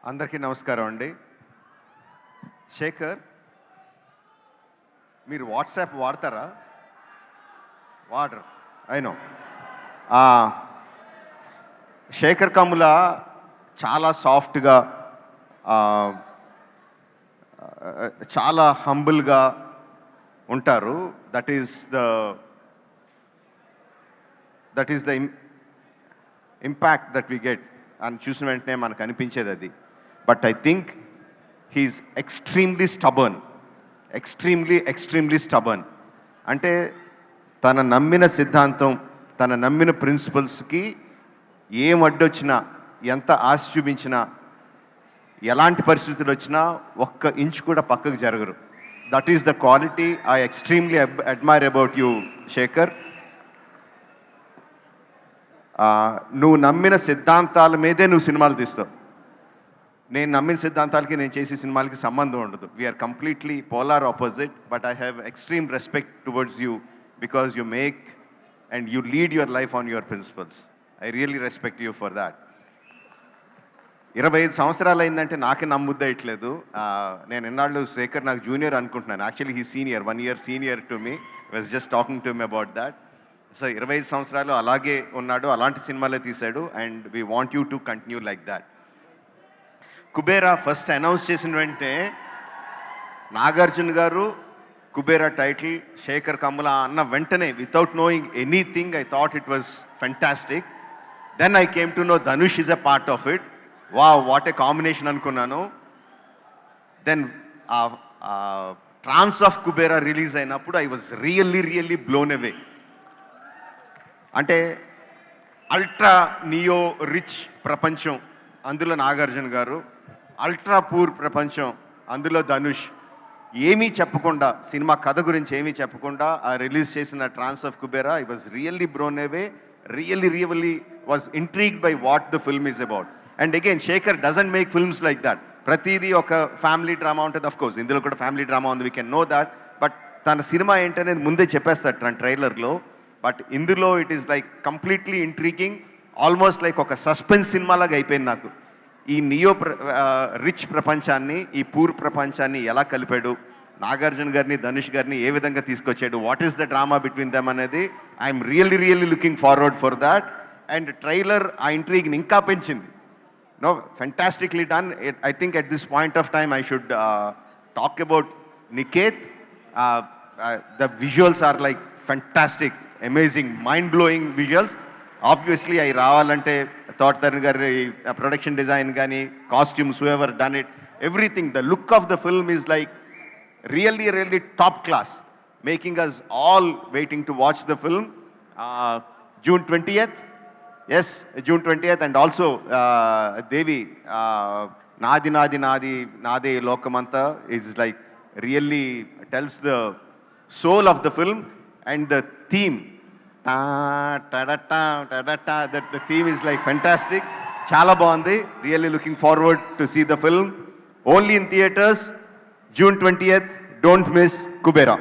అందరికీ నమస్కారం అండి. శేఖర్, మీరు వాట్సాప్ వాడతారా? వాడరు, అయినో. శేఖర్ కమ్ముల చాలా సాఫ్ట్గా, చాలా హంబుల్గా ఉంటారు. That is the impact that we get అని చూసిన వెంటనే మనకు అనిపించేది అది. But I think he's extremely stubborn. అంటే తన నమ్మిన సిద్ధాంతం, తన నమ్మిన ప్రిన్సిపల్స్కి ఏం అడ్డొచ్చినా, ఎంత ఆశ చూపించినా, ఎలాంటి పరిస్థితులు వచ్చినా ఒక్క ఇంచు కూడా పక్కకు జరగరు. That is the quality I extremely admire about you Shekhar. నువ్వు నమ్మిన సిద్ధాంతాల మీదే నువ్వు సినిమాలు తీస్తావు. నేను నమ్మిన సిద్ధాంతాలకి, నేను చేసే సినిమాలకి సంబంధం ఉండదు. We are completely polar opposite. But I have extreme respect towards you because you make and you lead your life on your principles. I really respect you for that. 25 సంవత్సరాలు అయిందంటే నాకే నమ్ముద్దయట్లేదు. నేను ఎన్నాళ్ళు శేఖర్ నాకు జూనియర్ అనుకుంటున్నాను. Actually he senior, 1 year senior to me. Was just talking to me about that. So 25 సంవత్సరాలు అలాగే ఉన్నాడు, అలాంటి సినిమాలే తీశాడు. And we want you to continue like that. Kubera first announce చేసిన వెంటనే నాగార్జున గారు కుబేరా టైటిల్ శేఖర్ కమ్ముల అన్న వెంటనే, without knowing anything, I thought it was fantastic. Then I came to know Dhanush is a part of it. What a combination అనుకున్నాను. Then trance of Kubera release అయినప్పుడు I was really blown away. అంటే ultra neo rich ప్రపంచం, అందులో నాగార్జున గారు. Ultra poor ప్రపంచం, అందులో ధనుష్. ఏమీ చెప్పకుండా, సినిమా కథ గురించి ఏమీ చెప్పకుండా రిలీజ్ చేసిన trance of Kubera, I was really blown away. Really was intrigued by what the film is about. And again Shekhar doesn't make films like that. ప్రతిదీ ఒక ఫ్యామిలీ డ్రామా ఉంటుంది. అఫ్ కోర్స్ ఇందులో కూడా ఫ్యామిలీ డ్రామా ఉంది, we can know that. But తన సినిమా ఏంటనేది ముందే చెప్పేస్తాడు తన ట్రైలర్లో. బట్ ఇందులో it is like completely intriguing, almost like ఒక సస్పెన్స్ సినిమాలాగా అయిపోయింది నాకు. ఈ నియో రిచ్ ప్రపంచాన్ని, ఈ పూర్ ప్రపంచాన్ని ఎలా కలిపాడు, నాగార్జున గారిని ధనుష్ గారిని ఏ విధంగా తీసుకొచ్చాడు, what is the drama between them అనేది I'm really looking forward for that. And trailer ఆ ఇంట్రీగ్ని ఇంకా పెంచింది. No, fantastically done. I think at this point of time I should talk about Niket. The visuals are like fantastic, amazing, mind-blowing visuals. Obviously, I ravalante Thought Tarun gari production design gani, costumes, whoever done it, everything. The look of the film is like really top class, making us all waiting to watch the film. June 20th. Yes, June 20th. And also Devi, Nadi Nade Lokamanta is like really tells the soul of the film. And the theme, that the theme is like fantastic. Chala bandi. Really looking forward to see the film. Only in theaters, June 20th. Don't miss Kubera.